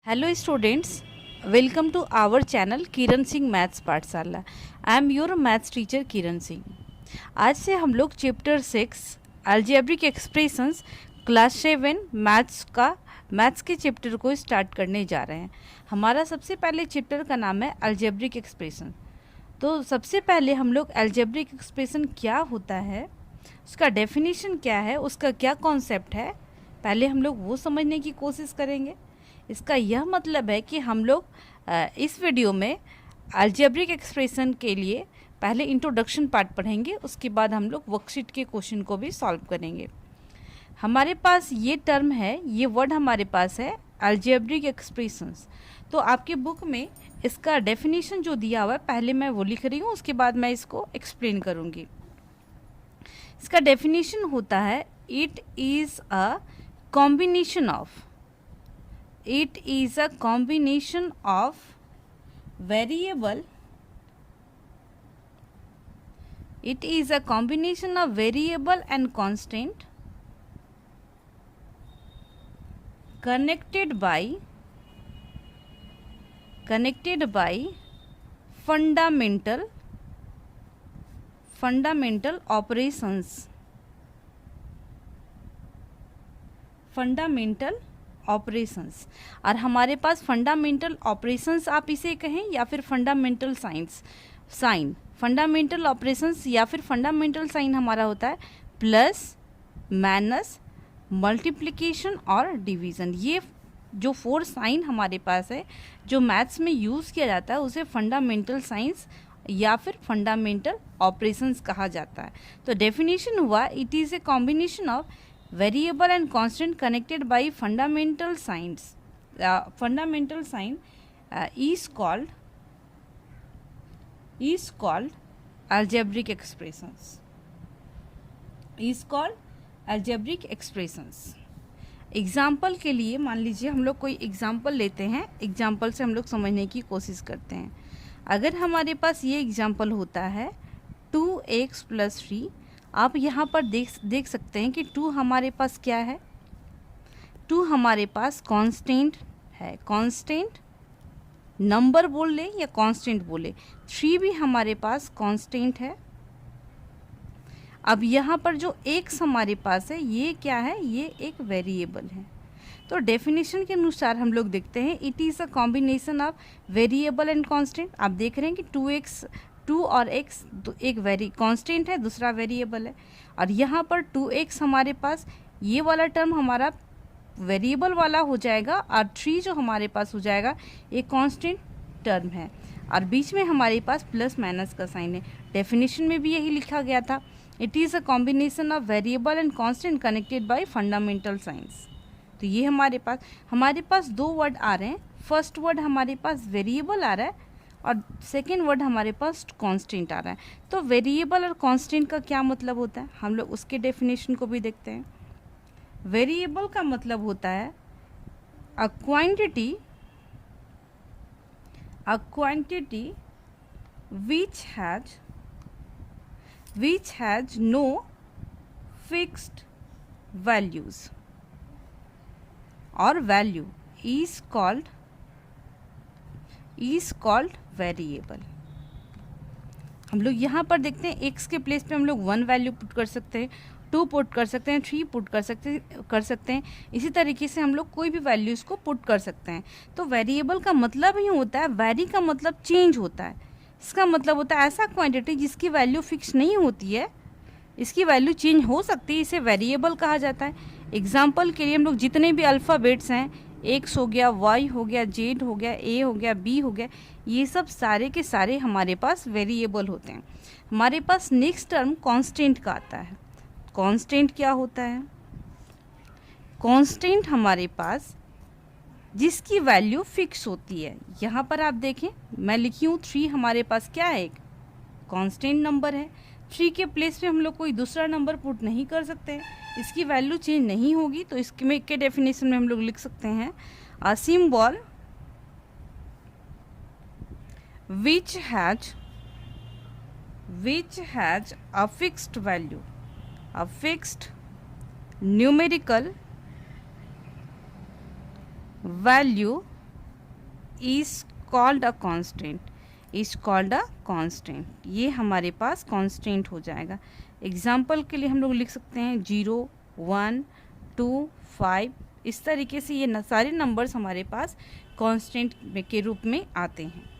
Hello students, welcome to our channel Kiran Singh maths पाठशाला। I am your maths teacher Kiran Singh. आज से हम लोग chapter 6 algebraic expressions class 7 maths के चैप्टर को स्टार्ट करने जा रहे हैं। हमारा सबसे पहले चैप्टर का नाम है अलजेब्रिक एक्सप्रेशन। तो सबसे पहले हम लोग अलजेब्रिक एक्सप्रेशन क्या होता है, उसका डेफिनेशन क्या है, उसका क्या कॉन्सेप्ट है, पहले हम लोग वो समझने की कोशिश करेंगे। इसका यह मतलब है कि हम लोग इस वीडियो में अलजेब्रिक एक्सप्रेशन के लिए पहले इंट्रोडक्शन पार्ट पढ़ेंगे, उसके बाद हम लोग वर्कशीट के क्वेश्चन को भी सॉल्व करेंगे। हमारे पास ये टर्म है, ये वर्ड हमारे पास है अलजेब्रिक एक्सप्रेशंस। तो आपके बुक में इसका डेफिनेशन जो दिया हुआ है पहले मैं वो लिख रही हूँ, उसके बाद मैं इसको एक्सप्लेन करूँगी। इसका डेफिनेशन होता है it is a combination of It is a combination of variable. It is a combination of variable and constant connected by fundamental operations. Fundamental operations. और हमारे पास फंडामेंटल ऑपरेशंस आप इसे कहें या फिर फंडामेंटल साइन फंडामेंटल ऑपरेशंस या फिर fundamental sign हमारा होता है प्लस, माइनस, मल्टीप्लिकेशन और डिवीज़न। ये जो 4 साइन हमारे पास है जो मैथ्स में यूज़ किया जाता है उसे फंडामेंटल साइंस या फिर फंडामेंटल ऑपरेशंस कहा जाता है। तो डेफिनेशन हुआ it is a combination of variable and constant connected by fundamental signs. Fundamental sign is called algebraic expressions. Is called algebraic expressions. Example के लिए मान लीजिए हम लोग कोई एग्जाम्पल लेते हैं, एग्जाम्पल से हम लोग समझने की कोशिश करते हैं। अगर हमारे पास ये एग्जाम्पल होता है 2x + 3, आप यहाँ पर देख सकते हैं कि 2 हमारे पास क्या है, 2 हमारे पास कांस्टेंट है, कांस्टेंट नंबर बोल ले या कांस्टेंट बोले। 3 भी हमारे पास कांस्टेंट है। अब यहाँ पर जो x हमारे पास है ये क्या है, ये एक वेरिएबल है। तो डेफिनेशन के अनुसार हम लोग देखते हैं it is a combination of variable and constant. आप देख रहे हैं कि 2 और x एक कांस्टेंट है, दूसरा वेरिएबल है। और यहाँ पर 2x हमारे पास ये वाला टर्म हमारा वेरिएबल वाला हो जाएगा और 3 जो हमारे पास हो जाएगा ये कांस्टेंट टर्म है। और बीच में हमारे पास प्लस माइनस का साइन है। डेफिनेशन में भी यही लिखा गया था, it is a combination of variable and constant connected by fundamental science. तो ये हमारे पास 2 वर्ड आ रहे हैं। फर्स्ट वर्ड हमारे पास वेरिएबल आ रहा है और सेकेंड वर्ड हमारे पास कांस्टेंट आ रहा है। तो वेरिएबल और कांस्टेंट का क्या मतलब होता है, हम लोग उसके डेफिनेशन को भी देखते हैं। वेरिएबल का मतलब होता है a quantity which has no fixed values or value is called variable. हम लोग यहाँ पर देखते हैं x के प्लेस पे हम लोग 1 वैल्यू पुट कर सकते हैं, 2 पुट कर सकते हैं, 3 पुट कर सकते हैं। इसी तरीके से हम लोग कोई भी वैल्यूज़ को पुट कर सकते हैं। तो वेरिएबल का मतलब ही होता है, वेरी का मतलब चेंज होता है। इसका मतलब होता है ऐसा क्वांटिटी जिसकी वैल्यू फिक्स नहीं होती है, इसकी वैल्यू चेंज हो सकती है, इसे वेरिएबल कहा जाता है। एग्जाम्पल के लिए हम लोग जितने भी अल्फ़ाबेट्स हैं, एक्स हो गया, वाई हो गया, जेड हो गया, ए हो गया, बी हो गया, ये सब सारे के सारे हमारे पास वेरिएबल होते हैं। हमारे पास नेक्स्ट टर्म कांस्टेंट का आता है। कांस्टेंट क्या होता है, कांस्टेंट हमारे पास जिसकी वैल्यू फिक्स होती है। यहाँ पर आप देखें मैं लिखी हूँ 3 हमारे पास क्या है, एक कांस्टेंट नंबर है। 3 के प्लेस पे हम लोग कोई दूसरा नंबर पुट नहीं कर सकते, इसकी वैल्यू चेंज नहीं होगी। तो इसके के डेफिनेशन में हम लोग लिख सकते हैं a symbol which has a fixed value, a fixed numerical value is called a constant, is called a constant, ये हमारे पास कांस्टेंट हो जाएगा। एग्जाम्पल के लिए हम लोग लिख सकते हैं 0, 1, 2, 5, इस तरीके से ये सारे नंबर्स हमारे पास कांस्टेंट के रूप में आते हैं।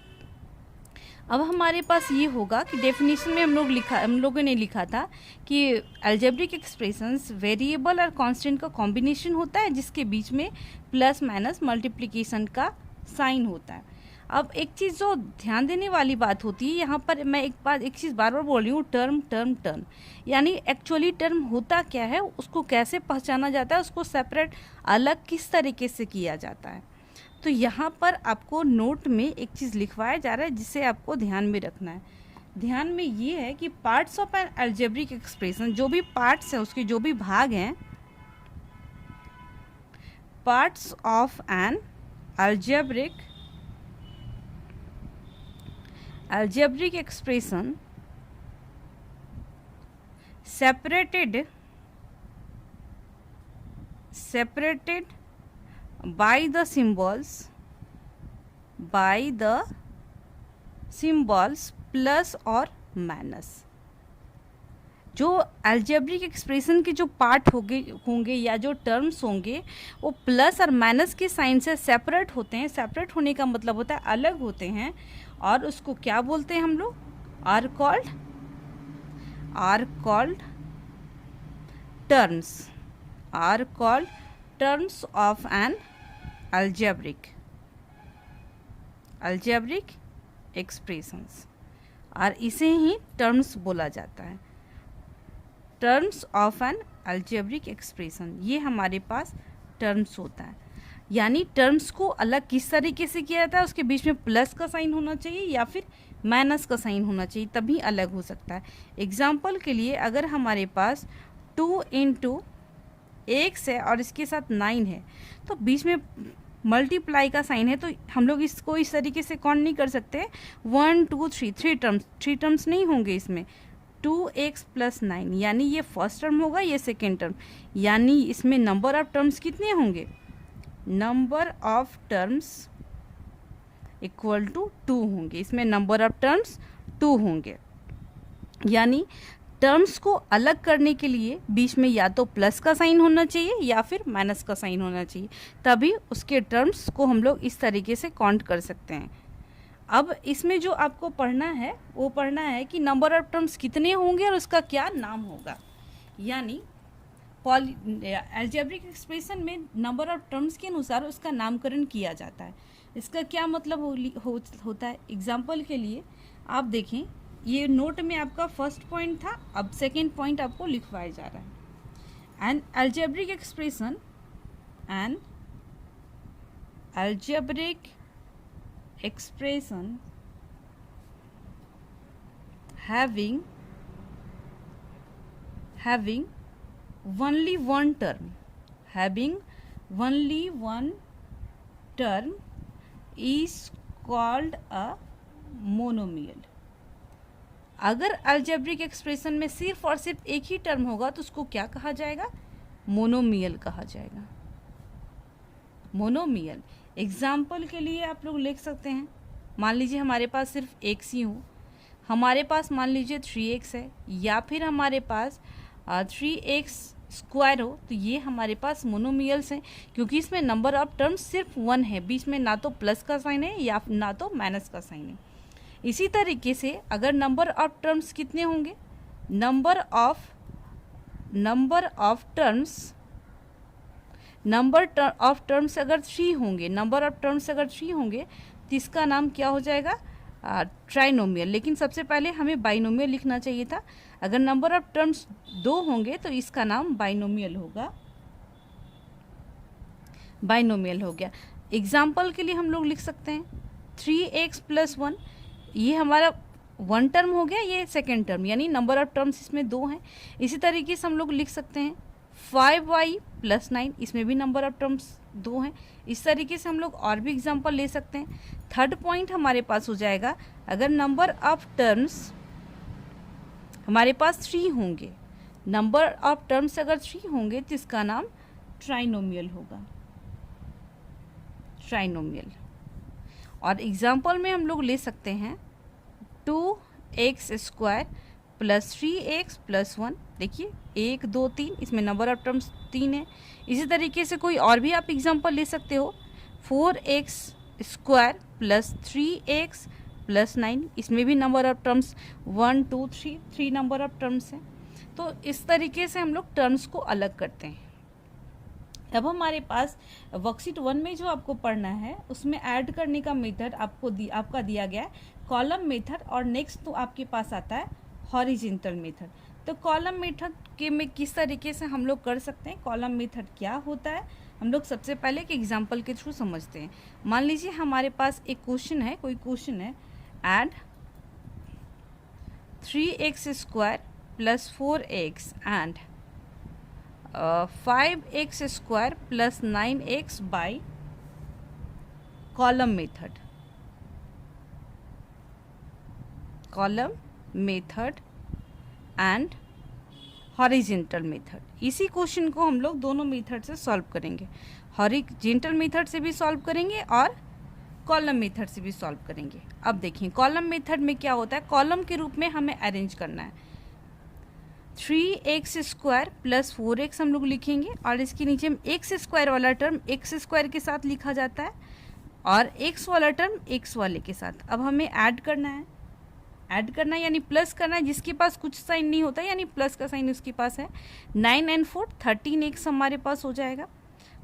अब हमारे पास ये होगा कि डेफिनेशन में हम लोगों ने लिखा था कि अलजेब्रिक एक्सप्रेशंस वेरिएबल और कांस्टेंट का कॉम्बिनेशन होता है जिसके बीच में प्लस माइनस मल्टीप्लिकेशन का साइन होता है। अब एक चीज़ जो ध्यान देने वाली बात होती है, यहाँ पर मैं एक चीज़ बार बार बोल रही हूँ, टर्म टर्म टर्म, यानी एक्चुअली टर्म होता क्या है, उसको कैसे पहचाना जाता है, उसको सेपरेट अलग किस तरीके से किया जाता है। तो यहाँ पर आपको नोट में एक चीज़ लिखवाया जा रहा है जिसे आपको ध्यान में रखना है। ध्यान में ये है कि parts of an algebraic expression, जो भी पार्ट्स हैं उसके जो भी भाग हैं, parts of an algebraic expression separated by the symbols plus और माइनस। जो अलजेब्रिक एक्सप्रेशन के जो पार्ट होंगे या जो टर्म्स होंगे वो प्लस और माइनस के साइन से सेपरेट होते हैं। सेपरेट होने का मतलब होता है अलग होते हैं, और उसको क्या बोलते हैं हम लोग, are called terms of an algebraic expressions, और इसे ही टर्म्स बोला जाता है, terms of an algebraic expression. ये हमारे पास टर्म्स होता है, यानी टर्म्स को अलग किस तरीके से किया जाता है, उसके बीच में प्लस का साइन होना चाहिए या फिर माइनस का साइन होना चाहिए, तभी अलग हो सकता है। एग्जाम्पल के लिए अगर हमारे पास 2 × x है और इसके साथ 9 है, तो बीच में मल्टीप्लाई का साइन है, तो हम लोग इसको इस तरीके से काउंट नहीं कर सकते 1 2 3, थ्री टर्म्स नहीं होंगे इसमें। 2x + 9 यानी ये फर्स्ट टर्म होगा, ये सेकेंड टर्म, यानी इसमें नंबर ऑफ टर्म्स कितने होंगे, number of terms equal to 2 होंगे। इसमें नंबर ऑफ टर्म्स 2 होंगे, यानी टर्म्स को अलग करने के लिए बीच में या तो प्लस का साइन होना चाहिए या फिर माइनस का साइन होना चाहिए, तभी उसके टर्म्स को हम लोग इस तरीके से काउंट कर सकते हैं। अब इसमें जो आपको पढ़ना है वो पढ़ना है कि नंबर ऑफ टर्म्स कितने होंगे और उसका क्या नाम होगा। यानी अलजेब्रिक एक्सप्रेशन में नंबर ऑफ टर्म्स के अनुसार उसका नामकरण किया जाता है। इसका क्या मतलब होता है। एग्जाम्पल के लिए आप देखें, ये नोट में आपका फर्स्ट पॉइंट था, अब सेकेंड पॉइंट आपको लिखवाया जा रहा है। N algebraic expression, N algebraic expression having only one term is called a monomial। अगर अलजेब्रिक एक्सप्रेशन में सिर्फ और सिर्फ एक ही टर्म होगा तो उसको क्या कहा जाएगा, मोनोमियल कहा जाएगा, मोनोमियल। एग्जाम्पल के लिए आप लोग लिख सकते हैं, मान लीजिए हमारे पास सिर्फ x ही हो, हमारे पास मान लीजिए 3x है, या फिर हमारे पास 3x² हो, तो ये हमारे पास मोनोमियल्स हैं, क्योंकि इसमें नंबर ऑफ टर्म्स सिर्फ 1 है, बीच में ना तो प्लस का साइन है या ना तो माइनस का साइन है। इसी तरीके से अगर नंबर ऑफ टर्म्स कितने होंगे, नंबर ऑफ टर्म्स अगर 3 होंगे, नंबर ऑफ टर्म्स अगर 3 होंगे तो इसका नाम क्या हो जाएगा, ट्राइनोमियल। लेकिन सबसे पहले हमें बाइनोमियल लिखना चाहिए था। अगर नंबर ऑफ टर्म्स 2 होंगे तो इसका नाम बाइनोमियल होगा, बाइनोमियल हो गया। एग्जाम्पल के लिए हम लोग लिख सकते हैं 3x + 1, ये हमारा 1 टर्म हो गया, ये सेकेंड टर्म, यानी नंबर ऑफ टर्म्स इसमें 2 हैं। इसी तरीके से हम लोग लिख सकते हैं 5y + 9, इसमें भी नंबर ऑफ टर्म्स 2 हैं। इस तरीके से हम लोग और भी एग्जाम्पल ले सकते हैं। थर्ड पॉइंट हमारे पास हो जाएगा, अगर नंबर ऑफ टर्म्स हमारे पास 3 होंगे, नंबर ऑफ टर्म्स अगर 3 होंगे तो इसका नाम ट्राइनोमियल होगा, ट्राइनोमियल। और एग्जाम्पल में हम लोग ले सकते हैं 2x² प्लस 3x प्लस 1। देखिए 1 2 3, इसमें नंबर ऑफ टर्म्स 3 है। इसी तरीके से कोई और भी आप एग्जाम्पल ले सकते हो 4x² प्लस 3x प्लस 9, इसमें भी number of terms 1 2 3 number of terms हैं। तो इस तरीके से हम लोग टर्म्स को अलग करते हैं। अब हमारे पास वर्कशीट 1 में जो आपको पढ़ना है उसमें ऐड करने का मेथड आपका दिया गया है कॉलम मेथड, और नेक्स्ट तो आपके पास आता है हॉरिजॉन्टल मेथड। तो कॉलम मेथड के में किस तरीके से हम लोग कर सकते हैं, कॉलम मेथड क्या होता है, हम लोग सबसे पहले एक एग्जांपल के थ्रू समझते हैं। मान लीजिए हमारे पास एक क्वेश्चन है, कोई क्वेश्चन है add 3x² plus 4x and 5x² plus 9x by column method and horizontal method. इसी क्वेश्चन को हम लोग दोनों मेथड से सॉल्व करेंगे, हॉरिजॉन्टल मेथड से भी सॉल्व करेंगे और कॉलम मेथड से भी सॉल्व करेंगे। अब देखिए कॉलम मेथड में क्या होता है, कॉलम के रूप में हमें अरेंज करना है। 3x² प्लस 4x हम लोग लिखेंगे और इसके नीचे हम x² वाला टर्म x² के साथ लिखा जाता है और x वाला टर्म x वाले के साथ। अब हमें ऐड करना है यानी प्लस करना है। जिसके पास कुछ साइन नहीं होता यानी प्लस का साइन उसके पास है। 9 and 4 13x हमारे पास हो जाएगा,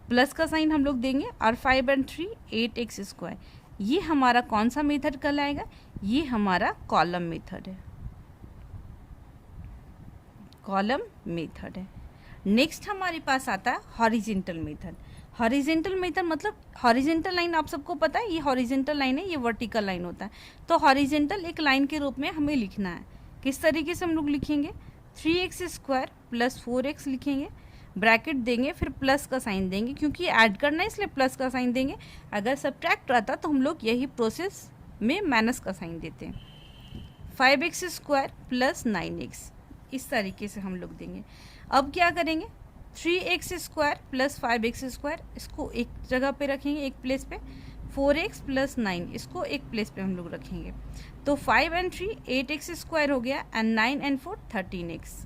प्लस का साइन हम लोग देंगे और 5 and 3 8x²। ये हमारा कौन सा मेथड कहलाएगा, ये हमारा कॉलम मेथड है, कॉलम मेथड है। नेक्स्ट हमारे पास आता है हॉरिजॉन्टल मेथड। हॉरिजॉन्टल मेथड मतलब हॉरिजॉन्टल लाइन आप सबको पता है, ये हॉरिजॉन्टल लाइन है, ये वर्टिकल लाइन होता है। तो हॉरिजॉन्टल एक लाइन के रूप में हमें लिखना है। किस तरीके से हम लोग लिखेंगे, 3x² प्लस 4x लिखेंगे, ब्रैकेट देंगे, फिर प्लस का साइन देंगे, क्योंकि ऐड करना है इसलिए प्लस का साइन देंगे। अगर सब्ट्रैक्ट रहता तो हम लोग यही प्रोसेस में माइनस का साइन देते हैं। 5x² प्लस 9x, इस तरीके से हम लोग देंगे। अब क्या करेंगे, 3x² प्लस 5x², इसको एक जगह पे रखेंगे, एक प्लेस पे। 4x प्लस 9, इसको एक प्लेस पे हम लोग रखेंगे। तो 5 and 3 8x² हो गया एंड 9 and 4 13x।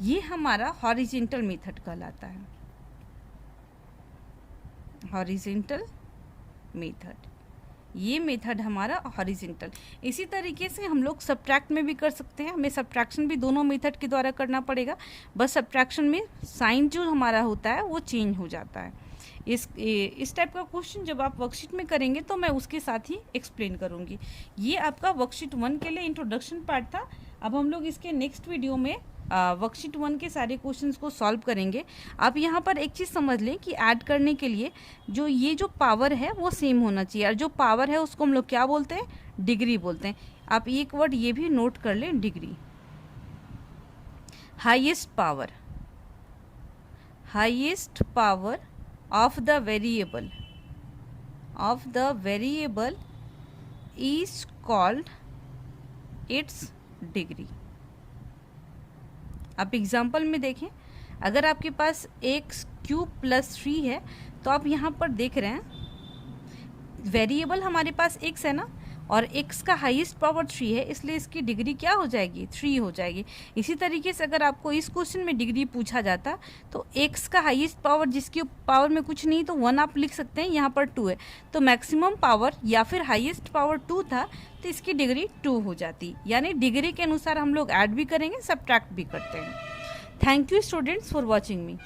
ये हमारा हॉरिजॉन्टल मेथड कहलाता है, हॉरिजॉन्टल मेथड। ये मेथड हमारा हॉरिजॉन्टल। इसी तरीके से हम लोग सब्ट्रैक्ट में भी कर सकते हैं। हमें सब्ट्रैक्शन भी दोनों मेथड के द्वारा करना पड़ेगा, बस सब्ट्रैक्शन में साइन जो हमारा होता है वो चेंज हो जाता है। इस टाइप का क्वेश्चन जब आप वर्कशीट में करेंगे तो मैं उसके साथ ही एक्सप्लेन करूँगी। ये आपका वर्कशीट 1 के लिए इंट्रोडक्शन पार्ट था। अब हम लोग इसके नेक्स्ट वीडियो में वर्कशीट 1 के सारे क्वेश्चंस को सॉल्व करेंगे। आप यहाँ पर एक चीज़ समझ लें कि ऐड करने के लिए जो पावर है वो सेम होना चाहिए, और जो पावर है उसको हम लोग क्या बोलते हैं, डिग्री बोलते हैं। आप एक वर्ड ये भी नोट कर लें, degree. Highest power of the variable is called its degree. आप एग्जाम्पल में देखें, अगर आपके पास x³ प्लस 3 है तो आप यहाँ पर देख रहे हैं वेरिएबल हमारे पास x है ना, और x का हाईएस्ट पावर 3 है, इसलिए इसकी डिग्री क्या हो जाएगी, 3 हो जाएगी। इसी तरीके से अगर आपको इस क्वेश्चन में डिग्री पूछा जाता तो x का हाईएस्ट पावर, जिसकी पावर में कुछ नहीं तो 1 आप लिख सकते हैं, यहाँ पर 2 है तो मैक्सिमम पावर या फिर हाईएस्ट पावर 2 था तो इसकी डिग्री 2 हो जाती। यानी डिग्री के अनुसार हम लोग ऐड भी करेंगे, सब्ट्रैक्ट भी करते हैं। Thank you students for watching me.